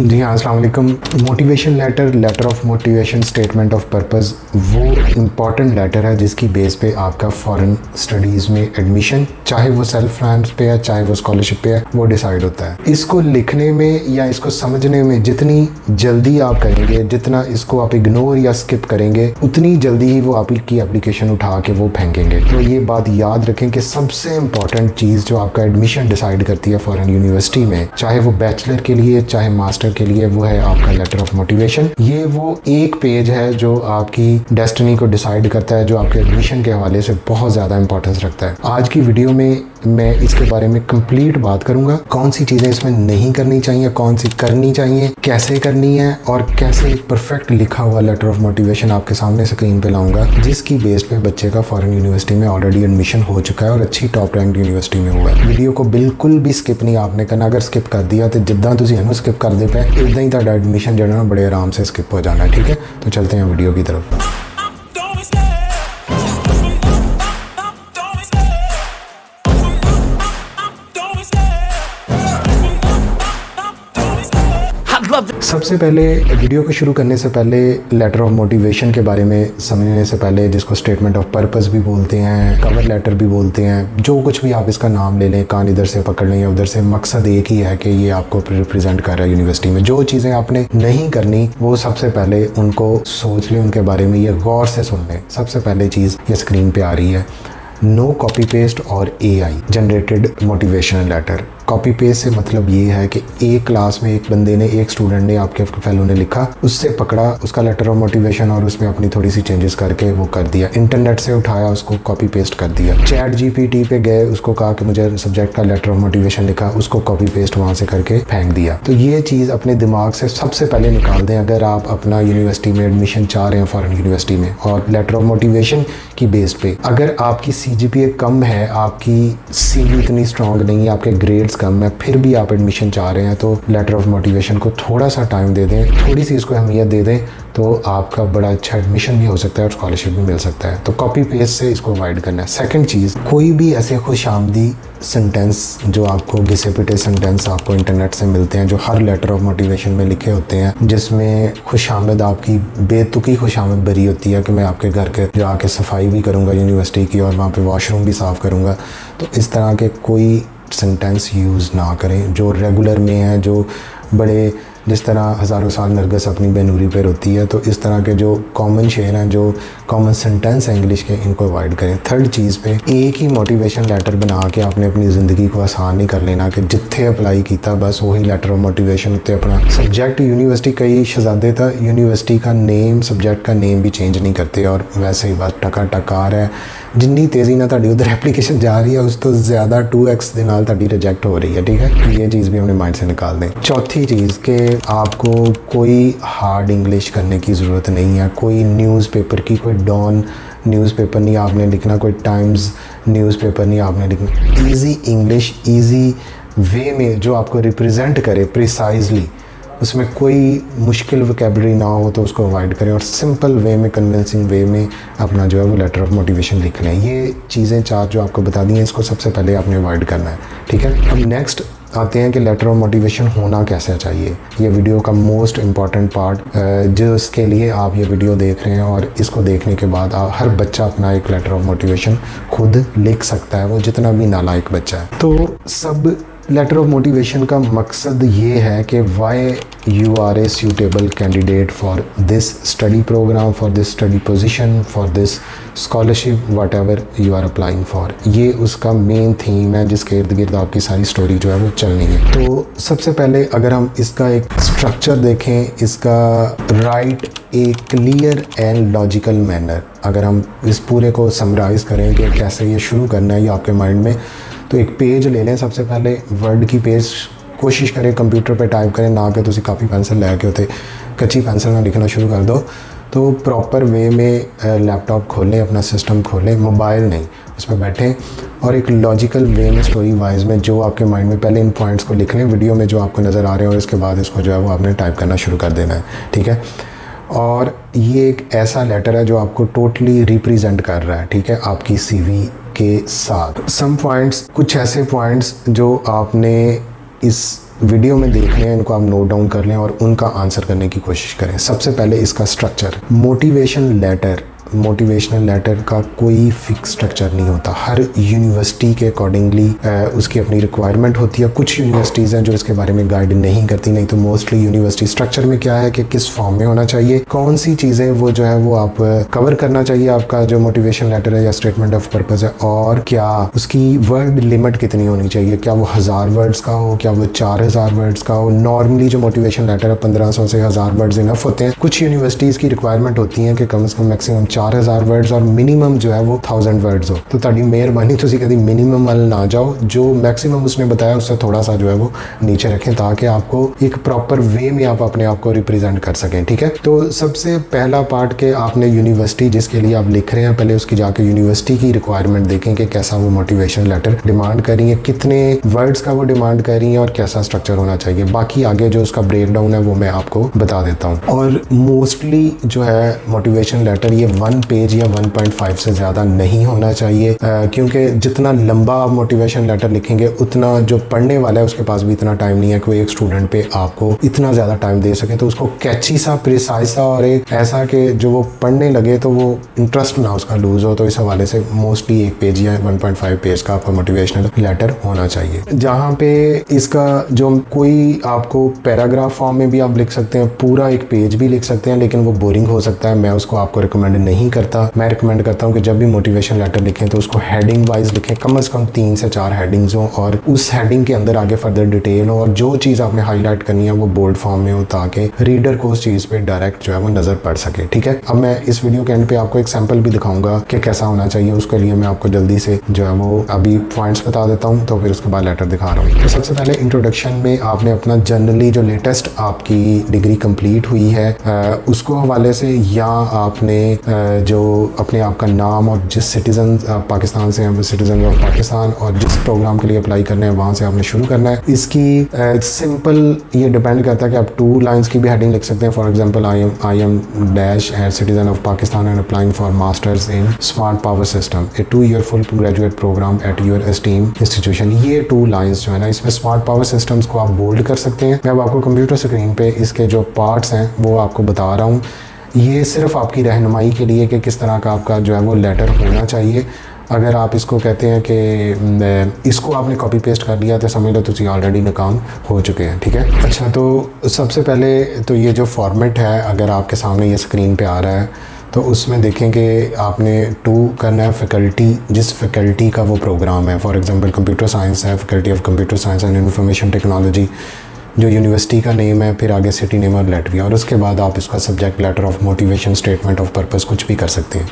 जी हाँ, अस्सलाम वालेकुम। Motivation letter, letter of motivation, statement of purpose, वो इम्पॉर्टेंट लेटर है जिसकी बेस पे आपका फॉरेन स्टडीज़ में एडमिशन, चाहे वो सेल्फ फाइनेंस पे है चाहे वो स्कॉलरशिप पे है, वो डिसाइड होता है। इसको लिखने में या इसको समझने में जितनी जल्दी आप करेंगे, जितना इसको आप इग्नोर या स्किप करेंगे, उतनी जल्दी ही वो आपकी एप्लीकेशन उठा के वो फेंकेंगे। तो ये बात याद रखें कि सबसे इम्पॉर्टेंट चीज़ जो आपका एडमिशन डिसाइड करती है फॉरेन यूनिवर्सिटी में, चाहे वो बैचलर के लिए चाहे मास्टर के लिए, वो है आपका लेटर ऑफ मोटिवेशन। ये वो एक पेज है जो आपकी डेस्टिनी को डिसाइड करता है, जो आपके एडमिशन के हवाले से बहुत ज़्यादा इंपॉर्टेंस रखता है। आज की वीडियो में मैं इसके बारे में कंप्लीट बात करूंगा, कौन सी चीज़ें इसमें नहीं करनी चाहिए, कौन सी करनी चाहिए, कैसे करनी है, और कैसे एक परफेक्ट लिखा हुआ लेटर ऑफ मोटिवेशन आपके सामने स्क्रीन पे लाऊंगा, जिसकी बेस पे बच्चे का फॉरेन यूनिवर्सिटी में ऑलरेडी एडमिशन हो चुका है और अच्छी टॉप रैंक यूनिवर्सिटी में हुआ है। वीडियो को बिल्कुल भी स्किप नहीं आपने करना। अगर स्किप कर दिया तो जिद्दां तुसीं इहनूं स्किप कर दे पे इदां ही तुहाडा एडमिशन जो ना बड़े आराम से स्किप हो जाना है। ठीक है, तो चलते हैं वीडियो की तरफ। सबसे पहले वीडियो को शुरू करने से पहले लेटर ऑफ मोटिवेशन के बारे में समझने से पहले, जिसको स्टेटमेंट ऑफ पर्पस भी बोलते हैं, कवर लेटर भी बोलते हैं, जो कुछ भी आप इसका नाम ले लें, कान इधर से पकड़ लें या उधर से, मकसद एक ही है कि ये आपको रिप्रेजेंट कर रहा है यूनिवर्सिटी में। जो चीज़ें आपने नहीं करनी वो सबसे पहले उनको सोच लें, उनके बारे में ये गौर से सुन लें। सबसे पहले चीज़ ये स्क्रीन पे आ रही है, नो कॉपी पेस्ट और AI generated motivational letter. Copy paste से मतलब ये है कि एक क्लास में एक बंदे ने, एक स्टूडेंट ने, आपके फेलो ने लिखा, उससे पकड़ा उसका लेटर ऑफ मोटिवेशन और उसमें अपनी थोड़ी सी चेंजेस करके वो कर दिया। इंटरनेट से उठाया, उसको कॉपी पेस्ट कर दिया। चैट GPT पे गए, उसको कहा कि मुझे सब्जेक्ट का लेटर ऑफ मोटिवेशन लिखा, उसको कॉपी पेस्ट वहाँ से करके फेंक दिया। तो ये चीज़ अपने दिमाग से सबसे पहले निकाल दें अगर आप अपना यूनिवर्सिटी में एडमिशन चाह रहे हैं फॉरेन यूनिवर्सिटी में। और लेटर ऑफ मोटिवेशन की बेस पे अगर आपकी CGPA कम है, आपकी CV इतनी स्ट्रॉन्ग नहीं है, आपके ग्रेड्स कम है, फिर भी आप एडमिशन चाह रहे हैं, तो लेटर ऑफ मोटिवेशन को थोड़ा सा टाइम दे दें, थोड़ी सी इसको अहमियत दे दें, तो आपका बड़ा अच्छा एडमिशन भी हो सकता है और स्कॉलरशिप भी मिल सकता है। तो कॉपी पेस्ट से इसको अवॉइड करना है। सेकंड चीज़, कोई भी ऐसे खुशामदी सेंटेंस जो आपको घिसे पिटे सेंटेंस आपको इंटरनेट से मिलते हैं, जो हर लेटर ऑफ मोटिवेशन में लिखे होते हैं, जिसमें खुशामद आपकी बेतुकी खुशामद भरी होती है कि मैं आपके घर के जो आके सफाई भी करूँगा यूनिवर्सिटी की और वहाँ पे वॉशरूम भी साफ़ करूँगा, तो इस तरह के कोई सेंटेंस यूज़ ना करें जो रेगुलर में है, जो बड़े, जिस तरह हज़ारों साल नरगिस अपनी बेनूरी पर होती है, तो इस तरह के जो कॉमन शेर हैं, जो कॉमन सेंटेंस हैं इंग्लिश के, इनको अवॉइड करें। थर्ड चीज़ पे, एक ही मोटिवेशन लेटर बना के आपने अपनी ज़िंदगी को आसान नहीं कर लेना कि जिथे अप्लाई किया बस वही लेटर ऑफ मोटिवेशन उत्ते अपना सब्जेक्ट यूनिवर्सिटी, कई शहजादे था यूनिवर्सिटी का नेम, सब्जेक्ट का नेम भी चेंज नहीं करते और वैसे ही बस टका टकार है। जिन्नी तेज़ी ना तुहाडी उधर एप्लीकेशन जा रही है, उस तो ज़्यादा 2x दे नाल तुहाडी रिजेक्ट हो रही है। ठीक है, ये चीज़ भी अपने माइंड से निकाल दें। चौथी चीज़ कि आपको कोई हार्ड इंग्लिश करने की ज़रूरत नहीं है। कोई न्यूज़पेपर की, कोई डॉन न्यूज़पेपर नहीं आपने लिखना, कोई टाइम्स न्यूज़पेपर नहीं आपने लिखना। ईज़ी इंग्लिश, ईज़ी वे में जो आपको रिप्रेजेंट करे प्रिसाइजली, उसमें कोई मुश्किल वोकैबुलरी ना हो तो उसको अवॉइड करें और सिंपल वे में, कन्विंसिंग वे में अपना जो है वो लेटर ऑफ मोटिवेशन लिख लें। ये चीज़ें चार जो आपको बता दी हैं, इसको सबसे पहले आपने अवॉइड करना है। ठीक है, अब नेक्स्ट आते हैं कि लेटर ऑफ मोटिवेशन होना कैसे चाहिए। ये वीडियो का मोस्ट इम्पॉर्टेंट पार्ट, जिसके लिए आप ये वीडियो देख रहे हैं, और इसको देखने के बाद हर बच्चा अपना एक लेटर ऑफ मोटिवेशन खुद लिख सकता है, वो जितना भी नालायक बच्चा है। तो सब लेटर ऑफ मोटिवेशन का मकसद ये है कि why you are a suitable candidate for this study program, for this study position, for this scholarship, whatever you are applying for. ये उसका मेन थीम है जिसके इर्द गिर्द आपकी सारी स्टोरी जो है वो चलनी है। तो सबसे पहले अगर हम इसका एक स्ट्रक्चर देखें, इसका right A clear and logical manner, अगर हम इस पूरे को समराइज़ करें कि कैसे ये शुरू करना है ये आपके माइंड में, तो एक पेज ले लें। सबसे पहले वर्ड की पेज कोशिश करें कंप्यूटर पे टाइप करें, ना कि तुसी कापी पेंसिल लैके उते कच्ची पेंसिल में लिखना शुरू कर दो। तो प्रॉपर वे में लैपटॉप खोलें, अपना सिस्टम खोलें, मोबाइल नहीं, उस पर बैठें और एक लॉजिकल वे में, स्टोरी वाइज में, जो आपके माइंड में, पहले इन पॉइंट्स को लिख लें वीडियो में जो आपको नज़र आ रहे हैं, और इसके बाद इसको जो है वो आपने टाइप करना शुरू कर देना है। ठीक है, और ये एक ऐसा लेटर है जो आपको टोटली रिप्रेजेंट कर रहा है। ठीक है, आपकी CV के साथ सम पॉइंट्स, कुछ ऐसे पॉइंट्स जो आपने इस वीडियो में देख रहे हैं इनको आप नोट डाउन कर लें और उनका आंसर करने की कोशिश करें। सबसे पहले इसका स्ट्रक्चर, मोटिवेशनल लेटर का कोई फिक्स स्ट्रक्चर नहीं होता। हर यूनिवर्सिटी के अकॉर्डिंगली उसकी अपनी रिक्वायरमेंट होती है। कुछ यूनिवर्सिटीज़ हैं जो इसके बारे में गाइड नहीं करती, नहीं तो मोस्टली यूनिवर्सिटी स्ट्रक्चर में क्या है कि किस फॉर्म में होना चाहिए, कौन सी चीज़ें वो जो है वो आप कवर करना चाहिए आपका जो मोटिवेशन लेटर है या स्टेटमेंट ऑफ पर्पज़ है, और क्या उसकी वर्ड लिमिट कितनी होनी चाहिए, क्या वो 1000 वर्ड्स का हो, क्या वो 4000 वर्ड्स का हो। नॉर्मली जो मोटिवेशन लेटर है 1500 से 1000 वर्ड्स इनफ होते हैं। कुछ यूनिवर्सिटीज़ की रिक्वायरमेंट होती है कि कम से कम मैक्सिमम 4000 वर्ड्स और मिनिमम जो है वो 1000 वर्ड्स हो। तो ताड़ी मेहरबानी तुसी कभी मिनिमम वाल ना जाओ, जो मैक्सिमम उसने बताया उससे थोड़ा सा जो है वो नीचे रखें ताकि आपको एक प्रॉपर वे में आप अपने आप को रिप्रेजेंट कर सकें। ठीक है, तो सबसे पहला पार्ट के आपने यूनिवर्सिटी जिसके लिए आप लिख रहे हैं पहले उसकी जाके यूनिवर्सिटी की रिक्वायरमेंट देखें कि कैसा वो मोटिवेशन लेटर डिमांड कर रही है, कितने वर्ड्स का वो डिमांड कर रही है और कैसा स्ट्रक्चर होना चाहिए। बाकी आगे जो उसका ब्रेक डाउन है वो मैं आपको बता देता हूँ। और मोस्टली जो है मोटिवेशन लेटर ये 1 पेज या 1.5 से ज़्यादा नहीं होना चाहिए, क्योंकि जितना लंबा आप मोटिवेशन लेटर लिखेंगे उतना जो पढ़ने वाला है उसके पास भी इतना टाइम नहीं है कि एक स्टूडेंट पे आपको इतना ज़्यादा टाइम दे सके। तो उसको कैची सा, प्रिसाइज सा और एक ऐसा कि जो वो पढ़ने लगे तो वो इंटरेस्ट ना उसका लूज़ हो। तो इस हवाले से मोस्टली 1 पेज या 1.5 पेज का आपका मोटिवेशनल लेटर होना चाहिए। जहाँ पे इसका जो कोई आपको पैराग्राफ फॉर्म में भी आप लिख सकते हैं, पूरा 1 पेज भी लिख सकते हैं, लेकिन वो बोरिंग हो सकता है। मैं उसको आपको रिकमेंड नहीं करता। मैं रिकमेंड करता हूँ कि जब भी मोटिवेशन लेटर लिखें तो उसको हेडिंग वाइज लिखें, कम से कम 3 से 4 हेडिंग्स हों और उस हेडिंग के अंदर आगे फर्दर डिटेल हो और जो चीज़ आपने हाईलाइट करनी है वो बोल्ड फॉर्म में हो ताकि रीडर को उस चीज़ पे डायरेक्ट जो है वो नज़र पड़ सके। ठीक है, अब मैं इस वीडियो के एंड पे आपको एक सैंपल भी दिखाऊंगा कि कैसा होना चाहिए। उसके लिए मैं आपको जल्दी से जो है वो अभी पॉइंट्स बता देता हूँ, तो फिर उसके बाद लेटर दिखा रहा हूँ। तो सबसे पहले इंट्रोडक्शन में आपने अपना जनरली जो लेटेस्ट आपकी डिग्री कंप्लीट हुई है उसको हवाले से, या आपने जो अपने आप का नाम और जिस सिटीज़न पाकिस्तान से हैं वो सिटीज़न ऑफ पाकिस्तान और जिस प्रोग्राम के लिए अप्लाई करना है वहाँ से आपने शुरू करना है। इसकी सिंपल ये डिपेंड करता है कि आप 2 लाइन्स की भी हेडिंग लिख सकते हैं। For example I am dash as citizen of Pakistan and applying for masters in smart power system, a 2-year full graduate program at your esteem institution. ये 2 लाइन्स जो है ना, इसमें स्मार्ट पावर सिस्टम्स को आप बोल्ड कर सकते हैं। मैं अब आपको कंप्यूटर स्क्रीन पे इसके जो पार्ट्स हैं वो आपको बता रहा हूँ। ये सिर्फ आपकी रहनुमाई के लिए कि किस तरह का आपका जो है वो लेटर होना चाहिए। अगर आप इसको कहते हैं कि इसको आपने कॉपी पेस्ट कर लिया तो समझ लो तुझे ऑलरेडी नाकाम हो चुके हैं। ठीक है, अच्छा, तो सबसे पहले तो ये जो फॉर्मेट है अगर आपके सामने ये स्क्रीन पे आ रहा है तो उसमें देखें कि आपने 2 करना है फैकल्टी, जिस फैकल्टी का वो प्रोग्राम है। फॉर एग्जांपल कंप्यूटर साइंस है, faculty of computer science and information technology जो यूनिवर्सिटी का नेम है, फिर आगे सिटी नेम और लेटरिया, और उसके बाद आप इसका subject, letter of motivation, statement of purpose कुछ भी कर सकते हैं।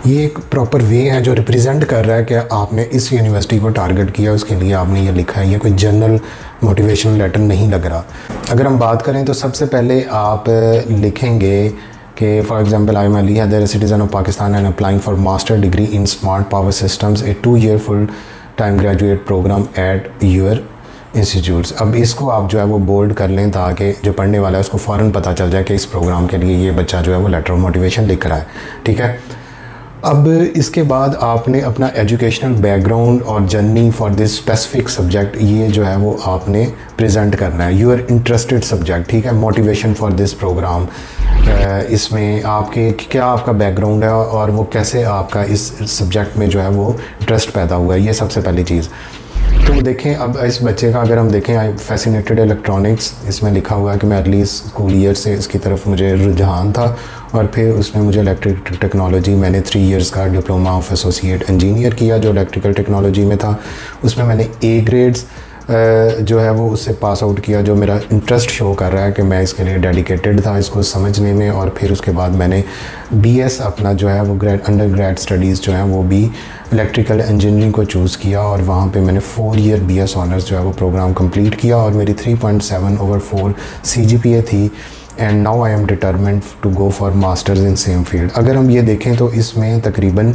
ये एक प्रॉपर वे है जो रिप्रेजेंट कर रहा है कि आपने इस यूनिवर्सिटी को टारगेट किया, उसके लिए आपने ये लिखा है। ये कोई जनरल मोटिवेशनल लेटर नहीं लग रहा। अगर हम बात करें तो सबसे पहले आप लिखेंगे कि for example I am Ali Haider, citizen of Pakistan and applying for master degree in smart power systems, a 2-year full time graduate program at your institutes. अब इसको आप जो है वो बोल्ड कर लें ताकि जो पढ़ने वाला है उसको फ़ौरन पता चल जाए कि इस प्रोग्राम के लिए ये बच्चा जो है वो लेटर ऑफ मोटिवेशन लिख रहा है। ठीक है, अब इसके बाद आपने अपना एजुकेशनल बैकग्राउंड और journey for this specific subject ये जो है वो आपने प्रेजेंट करना है, यूर इंटरेस्टेड सब्जेक्ट। ठीक है, मोटिवेशन फॉर दिस प्रोग्राम, इसमें आपके क्या आपका बैकग्राउंड है और वो कैसे आपका इस सब्जेक्ट में जो है वो इंटरेस्ट पैदा हुआ है, ये सबसे पहली चीज़। तो देखें अब इस बच्चे का अगर हम देखें, आई फैसिनेटेड इलेक्ट्रॉनिक्स, इसमें लिखा हुआ है कि मैं अर्ली स्कूल ईयर से इसकी तरफ मुझे रुझान था और फिर उसमें मुझे इलेक्ट्रिक टेक्नोलॉजी, मैंने 3 years का डिप्लोमा ऑफ एसोसिएट इंजीनियर किया जो इलेक्ट्रिकल टेक्नोलॉजी में था। उसमें मैंने A ग्रेड्स जो है वो उससे पास आउट किया, जो मेरा इंटरेस्ट शो कर रहा है कि मैं इसके लिए डेडिकेटेड था इसको समझने में। और फिर उसके बाद मैंने BS अपना जो है वो अंडर ग्रेड स्टडीज़ जो हैं वो भी इलेक्ट्रिकल इंजीनियरिंग को चूज़ किया और वहाँ पे मैंने 4-year BS ऑनर्स जो है वो प्रोग्राम कंप्लीट किया और मेरी 3.7/4 CGPA थी। And now I am determined to go for masters in same field. अगर हम ये देखें तो इसमें तकरीबन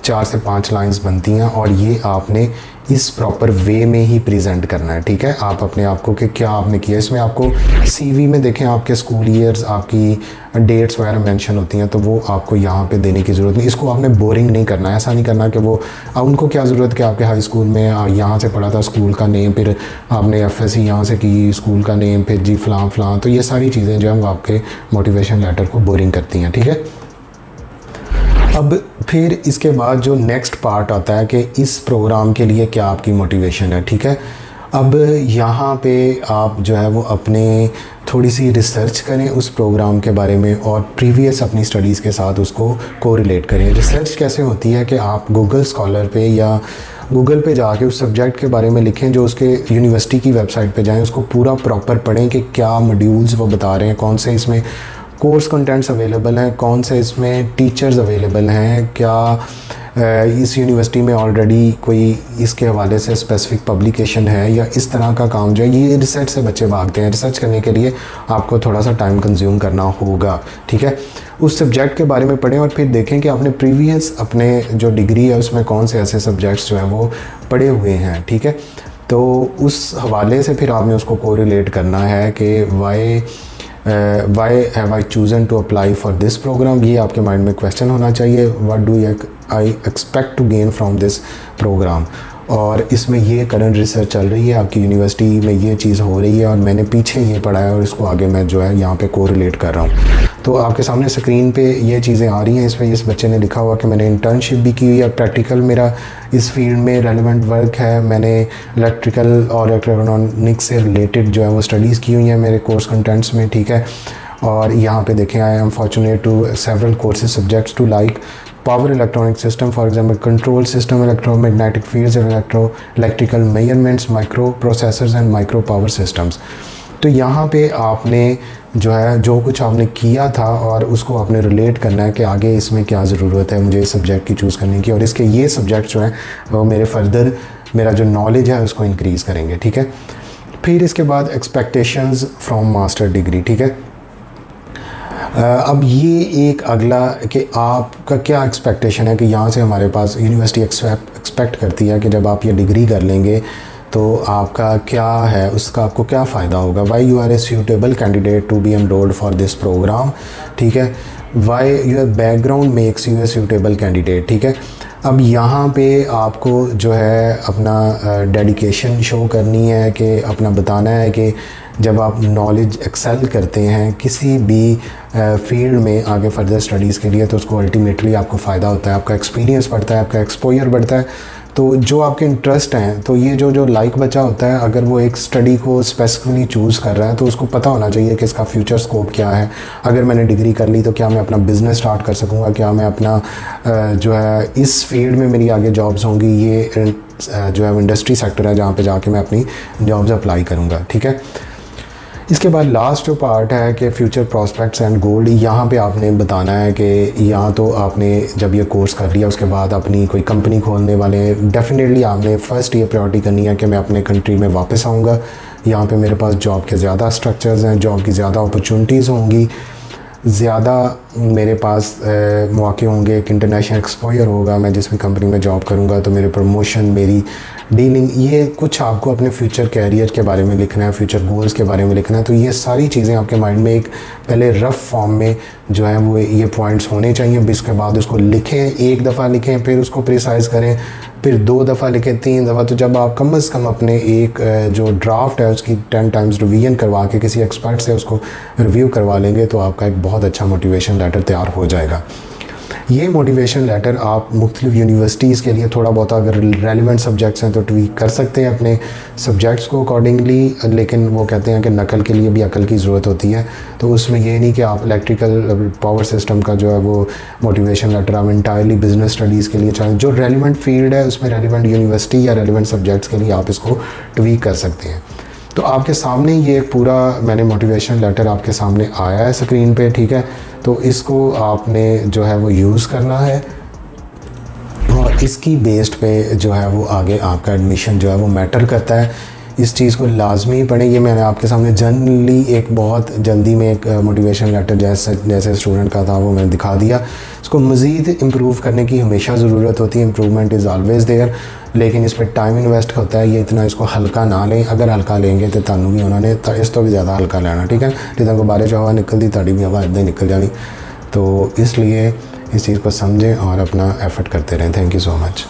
4 से 5 लाइंस बनती हैं और ये आपने इस प्रॉपर वे में ही प्रेजेंट करना है, ठीक है। आप अपने आप को कि क्या आपने किया, इसमें आपको सीवी में देखें आपके स्कूल ईयर्स, आपकी डेट्स वगैरह मेंशन होती हैं, तो वो आपको यहाँ पे देने की ज़रूरत नहीं। इसको आपने बोरिंग नहीं करना है, ऐसा नहीं करना कि वो उनको क्या ज़रूरत कि आपके हाई स्कूल में यहाँ से पढ़ा था, स्कूल का नेम, फिर आपने एफएससी यहाँ से की, स्कूल का नेम, फिर जी फ़लाँ फ़लाँ, तो ये सारी चीज़ें जो हैं वो आपके मोटिवेशन लेटर को बोरिंग करती हैं, ठीक है। अब फिर इसके बाद जो नेक्स्ट पार्ट आता है कि इस प्रोग्राम के लिए क्या आपकी मोटिवेशन है, ठीक है। अब यहाँ पे आप जो है वो अपने थोड़ी सी रिसर्च करें उस प्रोग्राम के बारे में और प्रीवियस अपनी स्टडीज़ के साथ उसको कोरिलेट करें। रिसर्च कैसे होती है कि आप गूगल स्कॉलर पे या गूगल पे जाके उस सब्जेक्ट के बारे में लिखें, जो उसके यूनिवर्सिटी की वेबसाइट पे जाएं, उसको पूरा प्रॉपर पढ़ें कि क्या मॉड्यूल्स वो बता रहे हैं, कौन से इसमें कोर्स कंटेंट्स अवेलेबल हैं, कौन से इसमें टीचर्स अवेलेबल हैं, क्या इस यूनिवर्सिटी में ऑलरेडी कोई इसके हवाले से स्पेसिफिक पब्लिकेशन है, या इस तरह का काम जो है। ये रिसर्च से बच्चे भागते हैं। रिसर्च करने के लिए आपको थोड़ा सा टाइम कंज्यूम करना होगा, ठीक है। उस सब्जेक्ट के बारे में पढ़ें और फिर देखें कि आपने प्रीवियस अपने जो डिग्री है उसमें कौन से ऐसे सब्जेक्ट्स जो हैं वो पढ़े हुए हैं, ठीक है। तो उस हवाले से फिर आपने उसको कोरिलेट करना है कि why have I chosen to apply for this program. ये आपके माइंड में क्वेश्चन होना चाहिए, what do I expect to gain from this program. और इसमें ये करंट रिसर्च चल रही है, आपकी यूनिवर्सिटी में ये चीज़ हो रही है और मैंने पीछे ये पढ़ा है और इसको आगे मैं जो है यहाँ पे कोरिलेट कर रहा हूँ। तो आपके सामने स्क्रीन पे ये चीज़ें आ रही हैं। इसमें इस बच्चे ने लिखा हुआ कि मैंने इंटर्नशिप भी की हुई है, प्रैक्टिकल मेरा इस फील्ड में रेलेवेंट वर्क है, मैंने इलेक्ट्रिकल और इलेक्ट्रॉनिक्स से रिलेटेड जो है वो स्टडीज़ की हुई हैं मेरे कोर्स कंटेंट्स में, ठीक है। और यहाँ पे देखें, I am fortunate to several courses subjects to like power electronic system, for example control system, electromagnetic fields, electrical measurements, microprocessors and micro power systems। तो यहाँ पे आपने जो है जो कुछ आपने किया था और उसको आपने रिलेट करना है कि आगे इसमें क्या ज़रूरत है मुझे इस सब्जेक्ट की चूज़ करने की, और इसके ये सब्जेक्ट जो हैं वो मेरे फर्दर मेरा जो नॉलेज है उसको इंक्रीज़ करेंगे, ठीक है। फिर इसके बाद एक्सपेक्टेशंस फ्रॉम मास्टर डिग्री, ठीक है। अब ये एक अगला कि आपका क्या एक्सपेक्टेशन है कि यहाँ से हमारे पास यूनिवर्सिटी एक्सपेक्ट करती है कि जब आप ये डिग्री कर लेंगे तो आपका क्या है, उसका आपको क्या फ़ायदा होगा। Why you are a suitable candidate to be enrolled for this program, ठीक है। Why your background makes you a suitable candidate, ठीक है। अब यहाँ पे आपको जो है अपना डेडिकेशन शो करनी है कि अपना बताना है कि जब आप नॉलेज एक्सेल करते हैं किसी भी फील्ड में आगे फर्दर स्टडीज़ के लिए, तो उसको अल्टीमेटली आपको फ़ायदा होता है, आपका एक्सपीरियंस बढ़ता है, आपका एक्सपोजर बढ़ता है। तो जो आपके इंटरेस्ट हैं, तो ये जो लाइक बच्चा होता है, अगर वो एक स्टडी को स्पेसिफिकली चूज़ कर रहा है तो उसको पता होना चाहिए कि इसका फ्यूचर स्कोप क्या है। अगर मैंने डिग्री कर ली तो क्या मैं अपना बिज़नेस स्टार्ट कर सकूँगा, क्या मैं अपना जो है इस फील्ड में मेरी आगे जॉब्स होंगी, ये जो है इंडस्ट्री सेक्टर है जहाँ पे जाके मैं अपनी जॉब्स अप्लाई करूँगा, ठीक है। इसके बाद लास्ट जो पार्ट है कि फ्यूचर प्रॉस्पेक्ट्स एंड गोल। यहाँ पे आपने बताना है कि यहाँ तो आपने जब ये कोर्स कर लिया उसके बाद अपनी कोई कंपनी खोलने वाले हैं, डेफिनेटली आपने फ़र्स्ट ये प्रायोरिटी करनी है कि मैं अपने कंट्री में वापस आऊँगा, यहाँ पे मेरे पास जॉब के ज़्यादा स्ट्रक्चर्स हैं, जॉब की ज़्यादा अपॉर्चुनिटीज़ होंगी, ज़्यादा मेरे पास मौके होंगे, एक इंटरनेशनल एक्सपोजर होगा। मैं जिस भी कंपनी में जॉब करूँगा तो मेरे प्रमोशन, मेरी डीलिंग, ये कुछ आपको अपने फ्यूचर कैरियर के बारे में लिखना है, फ्यूचर गोल्स के बारे में लिखना है। तो ये सारी चीज़ें आपके माइंड में एक पहले रफ़ फॉर्म में जो है वो ये पॉइंट्स होने चाहिए। इसके बाद उसको लिखें, एक दफ़ा लिखें, फिर उसको प्रिसाइज़ करें, फिर 2 दफ़ा लिखें, 3 दफ़ा। तो जब आप कम से कम अपने एक जो ड्राफ्ट है उसकी 10 टाइम्स रिवीजन करवा के किसी एक्सपर्ट से उसको रिव्यू करवा लेंगे तो आपका एक बहुत अच्छा मोटिवेशन लेटर तैयार हो जाएगा। ये मोटिवेशन लेटर आप मुख्तलिफ यूनिवर्सिटीज़ के लिए थोड़ा बहुत अगर रेलिवेंट सब्जेक्ट्स हैं तो ट्वीक कर सकते हैं अपने सब्जेक्ट्स को अकॉर्डिंगली, लेकिन वो कहते हैं कि नकल के लिए भी अकल की ज़रूरत होती है। तो उसमें ये नहीं कि आप इलेक्ट्रिकल पावर सिस्टम का जो है वो मोटिवेशन लेटर आप इंटायरली बिजनेस स्टडीज़ के लिए चाहें, जो रेलिवेंट फील्ड है उसमें रेलिवेंट यूनिवर्सिटी या रेलिवेंट सब्जेक्ट्स के लिए आप इसको ट्वीक कर सकते हैं। तो आपके सामने ये पूरा मैंने मोटिवेशन लेटर आपके सामने आया है स्क्रीन पे, ठीक है। तो इसको आपने जो है वो यूज़ करना है और इसकी बेस्ड पे जो है वो आगे आपका एडमिशन जो है वो मैटर करता है इस चीज़ को लाजमी पढ़ें। ये मैंने आपके सामने जनरली एक बहुत जल्दी में एक मोटिवेशन लेटर जैसे स्टूडेंट का था वो मैंने दिखा दिया। इसको मज़ीद इम्प्रूव करने की हमेशा ज़रूरत होती है, इम्प्रूवमेंट इज़ ऑलवेज़ देयर, लेकिन इस पर टाइम इन्वेस्ट होता है। ये इतना इसको हल्का ना लें, अगर हल्का लेंगे तो तानू भी उन्होंने इस तो भी ज़्यादा हल्का लेना, ठीक है। जितना को बारिश हवा निकलती ताड़ी भी हवा इदा ही निकल जानी। तो इसलिए इस चीज़ को समझें और अपना एफर्ट करते रहें। Thank you so much.